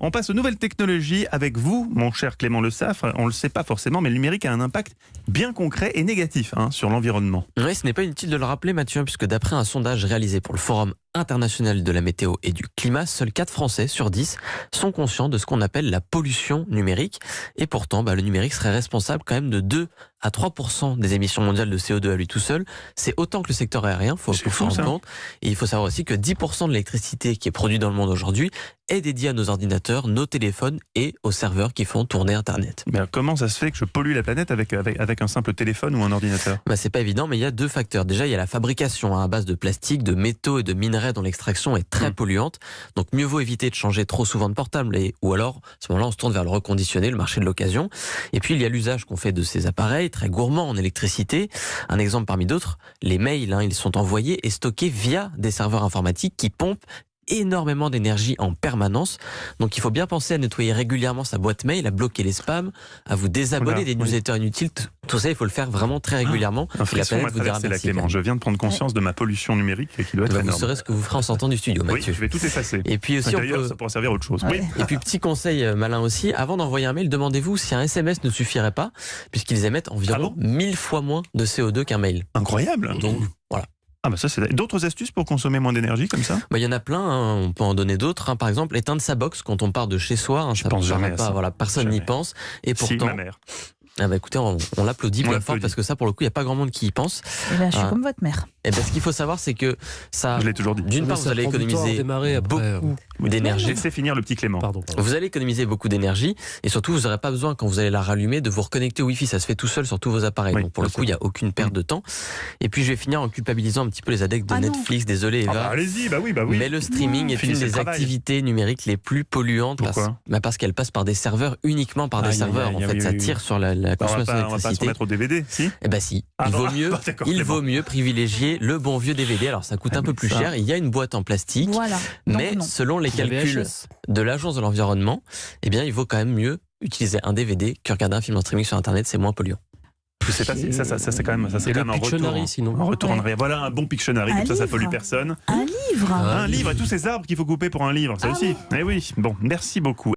On passe aux nouvelles technologies avec vous, mon cher Clément Le Saffre. On ne le sait pas forcément, mais le numérique a un impact bien concret et négatif sur l'environnement. Oui, ce n'est pas inutile de le rappeler, Mathieu, puisque d'après un sondage réalisé pour le Forum international de la météo et du climat, seuls 4 Français sur 10 sont conscients de ce qu'on appelle la pollution numérique. Et pourtant, le numérique serait responsable quand même de 2 à 3% des émissions mondiales de CO2 à lui tout seul. C'est autant que le secteur aérien, faut s'en rendre compte. Et il faut savoir aussi que 10% de l'électricité qui est produite dans le monde aujourd'hui est dédiée à nos ordinateurs, nos téléphones et aux serveurs qui font tourner Internet. Mais comment ça se fait que je pollue la planète avec un simple téléphone ou un ordinateur ? C'est pas évident, mais il y a 2 facteurs. Déjà, il y a la fabrication à base de plastique, de métaux et de minerais dont l'extraction est très polluante. Donc mieux vaut éviter de changer trop souvent de portable, ou alors à ce moment-là on se tourne vers le reconditionné, le marché de l'occasion. Et puis il y a l'usage qu'on fait de ces appareils très gourmands en électricité. Un exemple parmi d'autres, les mails, ils sont envoyés et stockés via des serveurs informatiques qui pompent énormément d'énergie en permanence. Donc il faut bien penser à nettoyer régulièrement sa boîte mail, à bloquer les spams, à vous désabonner des newsletters inutiles. Tout ça, il faut le faire vraiment très régulièrement. La planète vous dira merci, Clément. Je viens de prendre conscience de ma pollution numérique qui doit être énorme. Vous saurez ce que vous ferez en sortant du studio, Mathieu. Oui, je vais tout effacer. Et puis aussi, d'ailleurs, ça pourra servir à autre chose. Oui. Et puis petit conseil malin aussi, avant d'envoyer un mail, demandez-vous si un SMS ne suffirait pas, puisqu'ils émettent environ 1000 fois moins de CO2 qu'un mail. Incroyable. Donc voilà. Ça, c'est d'autres astuces pour consommer moins d'énergie comme ça ? Il y en a plein, on peut en donner d'autres. Par exemple, éteindre sa box quand on part de chez soi. Je pense jamais à ça. Personne n'y pense. Et pourtant, si, ma mère. Écoutez, on l'applaudit bien fort parce que ça, pour le coup, il n'y a pas grand monde qui y pense. Je suis comme votre mère. Ce qu'il faut savoir, c'est que ça. Je l'ai toujours dit. D'une part, vous allez économiser beaucoup d'énergie. Laissez finir le petit Clément. Pardon. Vous allez économiser beaucoup d'énergie et surtout, vous n'aurez pas besoin, quand vous allez la rallumer, de vous reconnecter au Wi-Fi. Ça se fait tout seul sur tous vos appareils. Donc, pour le coup, il n'y a aucune perte de temps. Et puis, je vais finir en culpabilisant un petit peu les adeptes de Netflix. Désolé, Eva. Allez-y, oui. Mais le streaming est une des activités numériques les plus polluantes. Pourquoi ? Parce qu'elle passe par des serveurs, uniquement par des serveurs. En fait, ça tire sur la consommation d'électricité. On va pas se remettre au DVD, si ? Si. Il vaut mieux privilégier le bon vieux DVD. Alors ça coûte un peu plus cher. Il y a une boîte en plastique. Voilà. Mais selon les calculs de l'Agence de l'environnement, il vaut quand même mieux utiliser un DVD que regarder un film en streaming sur Internet. C'est moins polluant. Je sais pas si ça c'est quand même un retour. Sinon. Un retour en arrière. Voilà un bon Pictionary, comme ça pollue personne. Un livre. Un livre et tous ces arbres qu'il faut couper pour un livre, ça aussi. Eh oui. Bon, merci beaucoup.